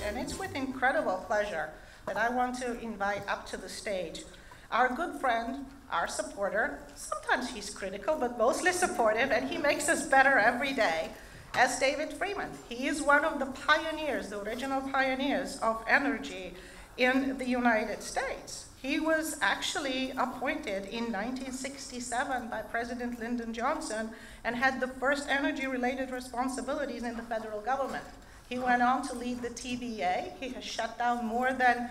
and it's with incredible pleasure that I want to invite up to the stage our good friend, our supporter. Sometimes he's critical, but mostly supportive, and he makes us better every day, as David Freeman. He is one of the pioneers, the original pioneers of energy in the United States. He was actually appointed in 1967 by President Lyndon Johnson and had the first energy-related responsibilities in the federal government. He went on to lead the TVA. He has shut down more than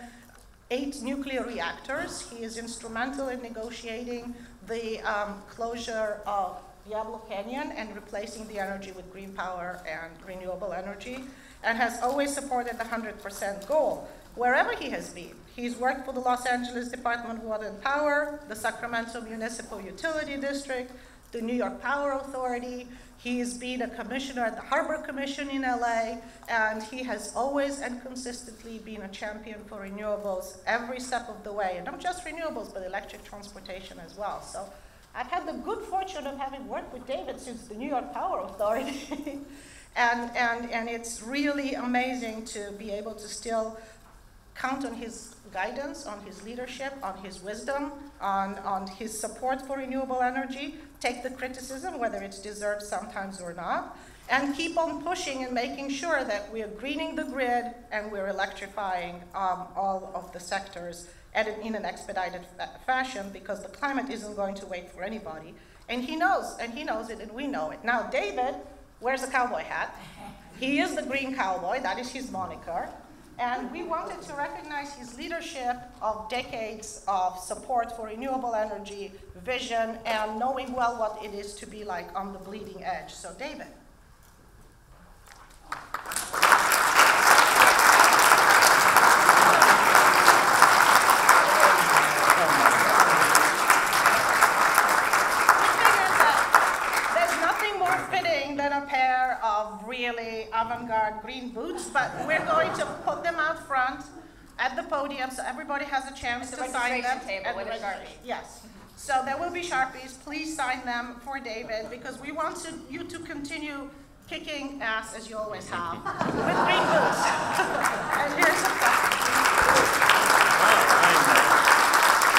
8 nuclear reactors. He is instrumental in negotiating the closure of Diablo Canyon and replacing the energy with green power and renewable energy, and has always supported the 100% goal wherever he has been. He's worked for the Los Angeles Department of Water and Power, the Sacramento Municipal Utility District, the New York Power Authority. He's been a commissioner at the Harbor Commission in LA, and he has always and consistently been a champion for renewables every step of the way, and not just renewables, but electric transportation as well. So I've had the good fortune of having worked with David since the New York Power Authority, and it's really amazing to be able to still count on his guidance, on his leadership, on his wisdom, on his support for renewable energy, take the criticism, whether it's deserved sometimes or not, and keep on pushing and making sure that we're greening the grid and we're electrifying all of the sectors in an expedited fashion, because the climate isn't going to wait for anybody. And he knows it, and we know it. Now, David wears a cowboy hat. He is the green cowboy, that is his moniker. And we wanted to recognize his leadership of decades of support for renewable energy, vision, and knowing well what it is to be like on the bleeding edge. So, David. Really avant-garde green boots, but we're going to put them out front at the podium so everybody has a chance to sign them. Table with a Sharpie. Yes. So there will be Sharpies. Please sign them for David, because we want you to continue kicking ass as you always have with green boots. And here's a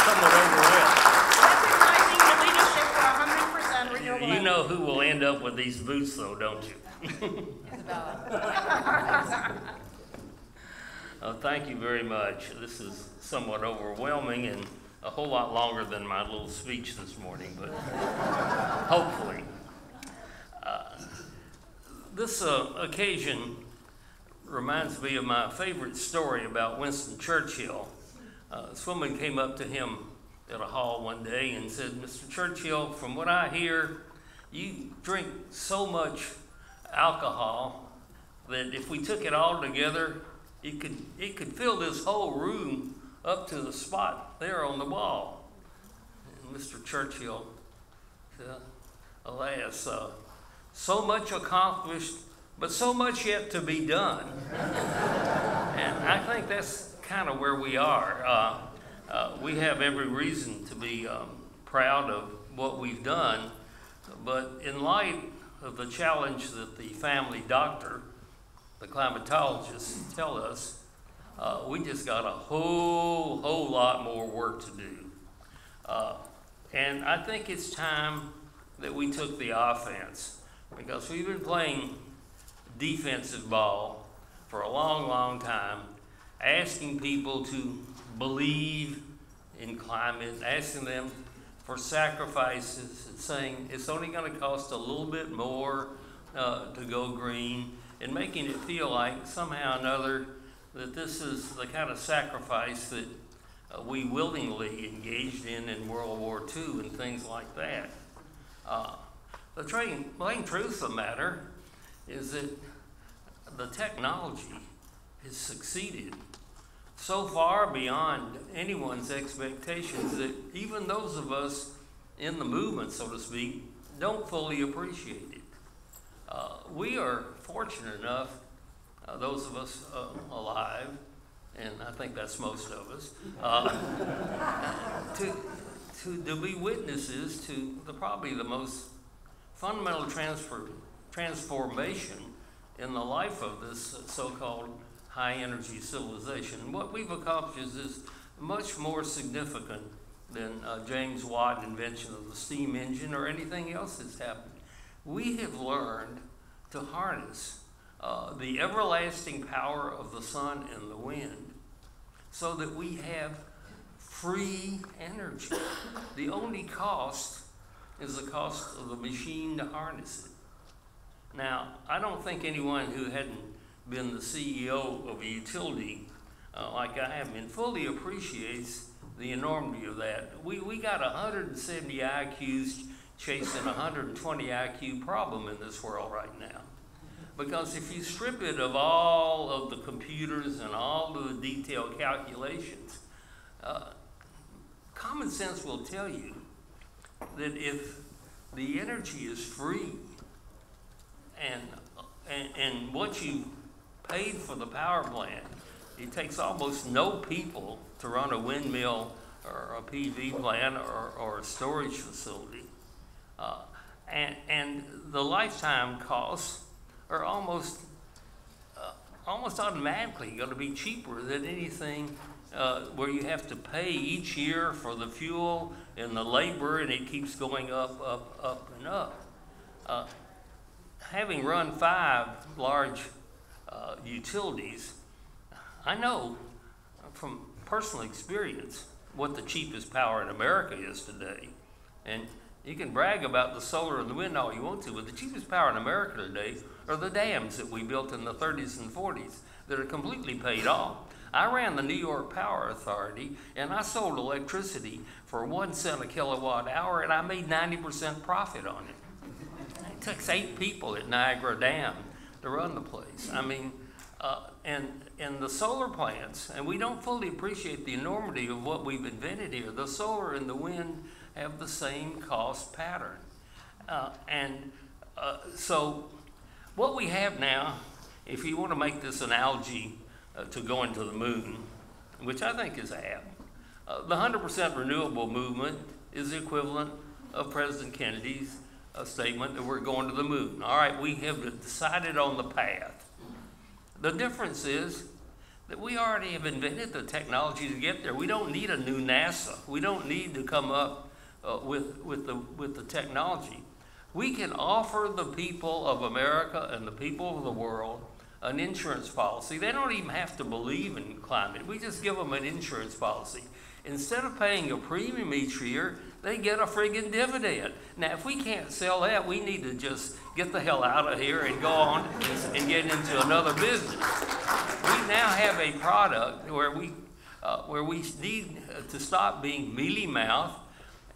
somewhat overwhelmed. Recognizing the leadership for 100% renewable energy. You know who will end up with these boots, though, don't you? Thank you very much. This is somewhat overwhelming and a whole lot longer than my little speech this morning, but hopefully. This occasion reminds me of my favorite story about Winston Churchill. This woman came up to him at a hall one day and said, "Mr. Churchill, from what I hear, you drink so much alcohol that if we took it all together, it could fill this whole room up to the spot there on the wall." And Mr. Churchill said, "Alas, so much accomplished, but so much yet to be done." And I think that's kind of where we are. We have every reason to be proud of what we've done, but in light of the challenge that the family doctor, the climatologists tell us, we just got a whole lot more work to do. And I think it's time that we took the offense, because we've been playing defensive ball for a long time, asking people to believe in climate, asking them for sacrifices, and saying it's only going to cost a little bit more to go green, and making it feel like somehow or another that this is the kind of sacrifice that we willingly engaged in World War II and things like that. The plain truth of the matter is that the technology has succeeded so far beyond anyone's expectations that even those of us in the movement, so to speak, don't fully appreciate it. We are fortunate enough, those of us alive, and I think that's most of us, to be witnesses to probably the most fundamental transformation in the life of this so-called high energy civilization. And what we've accomplished is much more significant than James Watt invention of the steam engine or anything else that's happened. We have learned to harness the everlasting power of the sun and the wind so that we have free energy. The only cost is the cost of the machine to harness it. Now, I don't think anyone who hadn't been the CEO of a utility like I have been fully appreciates the enormity of that. We got 170 IQs chasing a 120 IQ problem in this world right now. Because if you strip it of all of the computers and all of the detailed calculations, common sense will tell you that if the energy is free and what you paid for the power plant, it takes almost no people to run a windmill or a PV plant or a storage facility. And the lifetime costs are almost automatically going to be cheaper than anything where you have to pay each year for the fuel and the labor, and it keeps going up, and up. Having run 5 large utilities, I know from personal experience what the cheapest power in America is today. And you can brag about the solar and the wind all you want to, but the cheapest power in America today are the dams that we built in the 30s and 40s that are completely paid off. I ran the New York Power Authority, and I sold electricity for 1 cent a kilowatt hour, and I made 90% profit on it. It takes 8 people at Niagara Dam to run the place. I mean, and the solar plants, and we don't fully appreciate the enormity of what we've invented here. The solar and the wind have the same cost pattern. So what we have now, if you want to make this analogy to going to the moon, which I think is apt, the 100% renewable movement is the equivalent of President Kennedy's statement that we're going to the moon. All right, we have decided on the path. The difference is that we already have invented the technology to get there. We don't need a new NASA. We don't need to come up with the technology. We can offer the people of America and the people of the world an insurance policy. They don't even have to believe in climate. We just give them an insurance policy. Instead of paying a premium each year, they get a friggin' dividend. Now, if we can't sell that, we need to just get the hell out of here and go on and get into another business. We now have a product where we need to stop being mealy-mouthed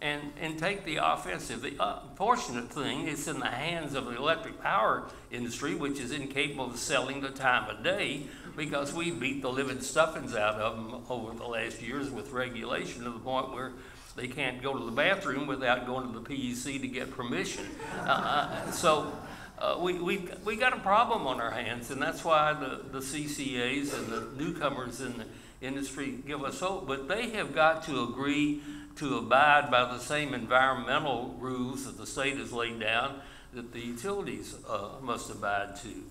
and take the offensive. The unfortunate thing is in the hands of the electric power industry, which is incapable of selling the time of day because we beat the living stuffings out of them over the last years with regulation to the point where they can't go to the bathroom without going to the PUC to get permission. So we got a problem on our hands, and that's why the CCAs and the newcomers in the industry give us hope. But they have got to agree to abide by the same environmental rules that the state has laid down that the utilities must abide to.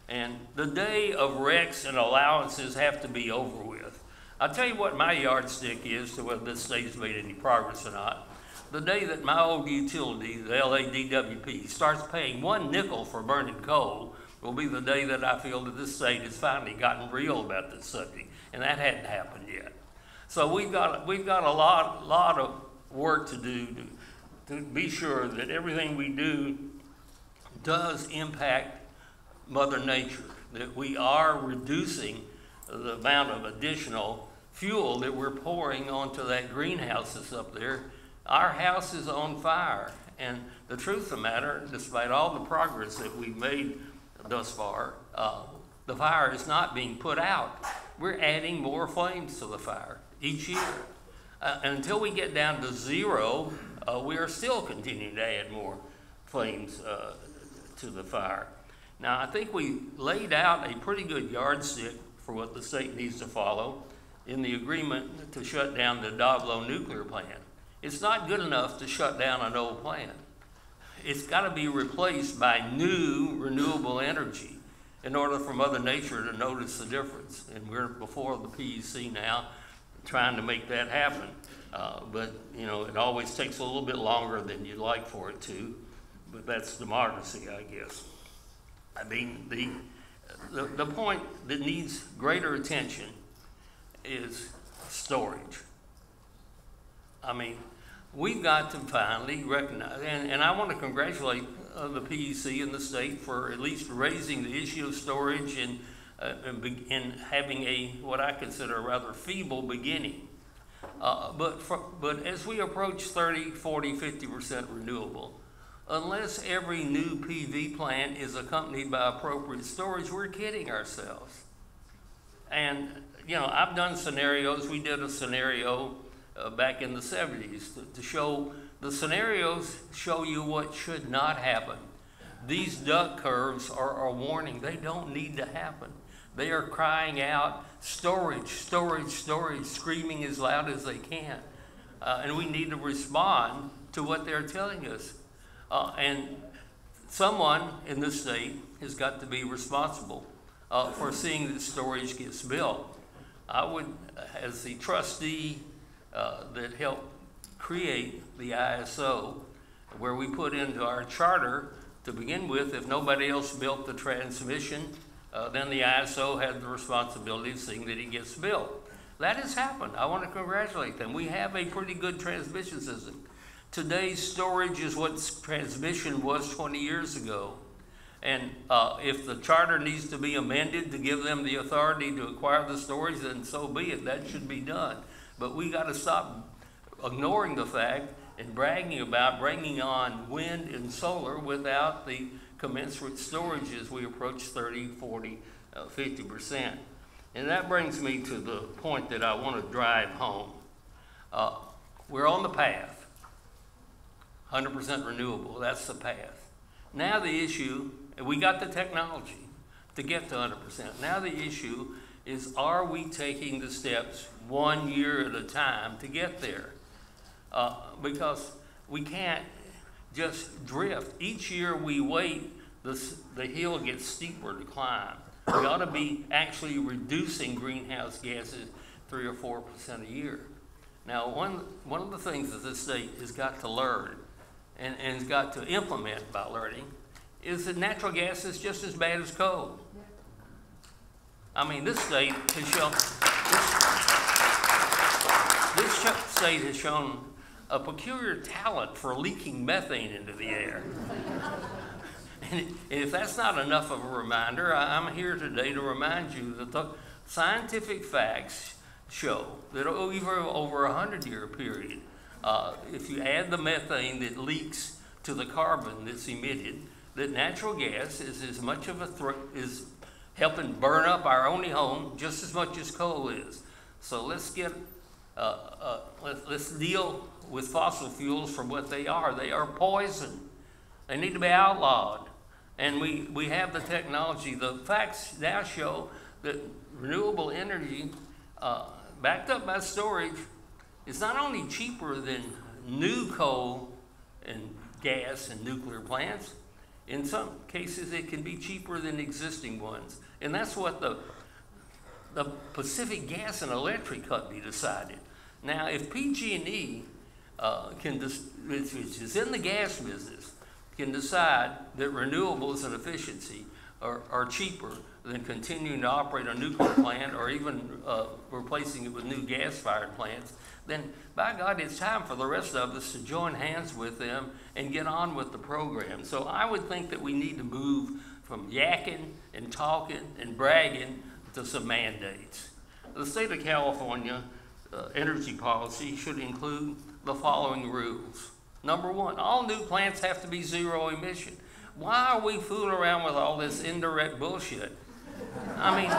And the day of wrecks and allowances have to be over with. I'll tell you what my yardstick is to whether this state's made any progress or not. The day that my old utility, the LADWP, starts paying 1 nickel for burning coal will be the day that I feel that this state has finally gotten real about this subject, and that hadn't happened yet. So we've got a lot of work to do to be sure that everything we do does impact Mother Nature, that we are reducing the amount of additional fuel that we're pouring onto that greenhouse that's up there. Our house is on fire, and the truth of the matter, despite all the progress that we've made thus far, the fire is not being put out. We're adding more flames to the fire each year. And until we get down to 0, we are still continuing to add more flames to the fire. Now, I think we laid out a pretty good yardstick for what the state needs to follow in the agreement to shut down the Davlo nuclear plant. It's not good enough to shut down an old plant. It's got to be replaced by new renewable energy. in order for Mother Nature to notice the difference. And we're before the PUC now trying to make that happen. But, you know, it always takes a little bit longer than you'd like for it to, but that's democracy, I guess. I mean, the point that needs greater attention is storage. I mean, we've got to finally recognize, and I want to congratulate the PUC and the state for at least raising the issue of storage and having what I consider a rather feeble beginning. But as we approach 30, 40, 50% renewable, unless every new PV plant is accompanied by appropriate storage, we're kidding ourselves. And, you know, I've done scenarios. We did a scenario back in the 70s to show, the scenarios show you what should not happen. These duck curves are a warning. They don't need to happen. They are crying out, storage, storage, storage, screaming as loud as they can. And we need to respond to what they're telling us. And someone in the state has got to be responsible for seeing that storage gets built. I would, as the trustee that helped create the ISO, where we put into our charter to begin with, if nobody else built the transmission, then the ISO had the responsibility of seeing that it gets built. That has happened. I want to congratulate them. We have a pretty good transmission system. Today's storage is what transmission was 20 years ago. And if the charter needs to be amended to give them the authority to acquire the storage, then so be it. That should be done. But we got to stop ignoring the fact and bragging about bringing on wind and solar without the commensurate storage as we approach 30, 40, 50%. And that brings me to the point that I want to drive home. We're on the path. 100% renewable, that's the path. Now the issue, and we got the technology to get to 100%. Now the issue is, are we taking the steps 1 year at a time to get there? Because we can't just drift. Each year we wait, the hill gets steeper to climb. We ought to be actually reducing greenhouse gases 3 or 4% a year. Now, one of the things that this state has got to learn and has got to implement by learning is that natural gas is just as bad as coal. I mean, this state has shown, this state has shown a peculiar talent for leaking methane into the air. And if that's not enough of a reminder, I'm here today to remind you that the scientific facts show that over a 100-year period, if you add the methane that leaks to the carbon that's emitted, that natural gas is as much of a is helping burn up our only home just as much as coal is. So let's get let's deal with fossil fuels for what they are. They are poison. They need to be outlawed. And we have the technology. The facts now show that renewable energy, backed up by storage, is not only cheaper than new coal and gas and nuclear plants. In some cases, it can be cheaper than existing ones. And that's what the Pacific Gas and Electric Company decided. Now, if PG&E which is in the gas business, can decide that renewables and efficiency are cheaper than continuing to operate a nuclear plant or even replacing it with new gas-fired plants, then by God, it's time for the rest of us to join hands with them and get on with the program. So I would think that we need to move from yakking and talking and bragging to some mandates. The state of California energy policy should include the following rules. Number one, all new plants have to be zero emission. Why are we fooling around with all this indirect bullshit? I mean,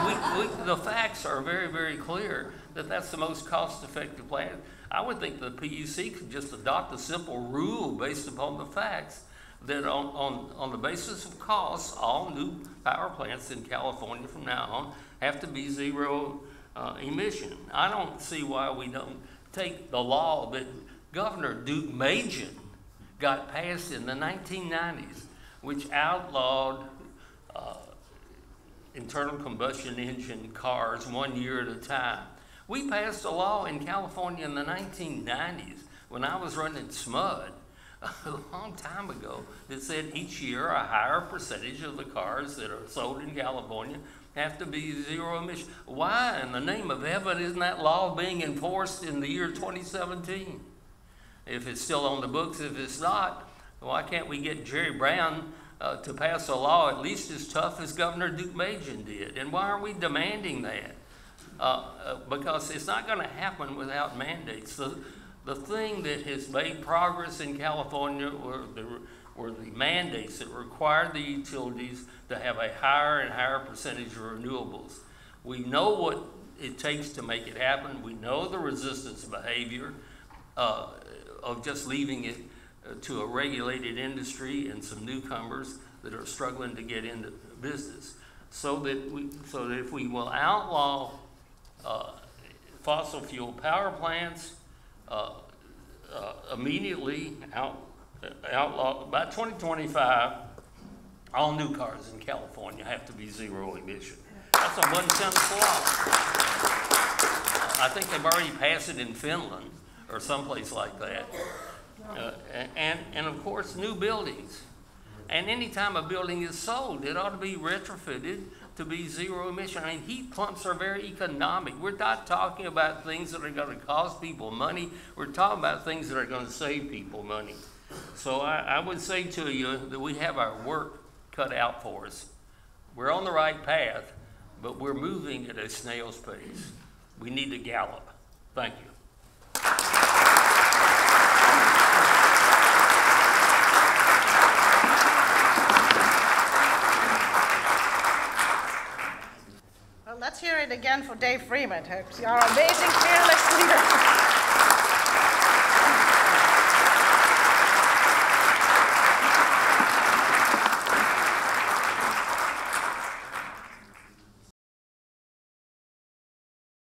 the facts are very, very clear that that's the most cost-effective plan. I would think the PUC could just adopt a simple rule based upon the facts that on the basis of costs, all new power plants in California from now on have to be zero emission. I don't see why we don't take the law that Governor Duke Majan got passed in the 1990s, which outlawed internal combustion engine cars 1 year at a time. We passed a law in California in the 1990s when I was running SMUD a long time ago that said each year a higher percentage of the cars that are sold in California have to be zero emission. Why in the name of heaven isn't that law being enforced in the year 2017? If it's still on the books, if it's not, why can't we get Jerry Brown to pass a law at least as tough as Governor Duke Majan did? And why are we demanding that? Because it's not going to happen without mandates. The thing that has made progress in California were the mandates that required the utilities to have a higher and higher percentage of renewables. We know what it takes to make it happen. We know the resistance behavior of just leaving it to a regulated industry and some newcomers that are struggling to get into business. So that if we will outlaw fossil fuel power plants, immediately outlaw by 2025, all new cars in California have to be zero emission. That's a one-sentence law. I think they've already passed it in Finland or someplace like that. And of course, new buildings. And anytime a building is sold, it ought to be retrofitted to be zero emission. I mean, heat pumps are very economic. We're not talking about things that are going to cost people money. We're talking about things that are going to save people money. So I would say to you that we have our work cut out for us. We're on the right path, but we're moving at a snail's pace. We need to gallop. Thank you. Well, let's hear it again for Dave Freeman, who's our amazing fearless leader.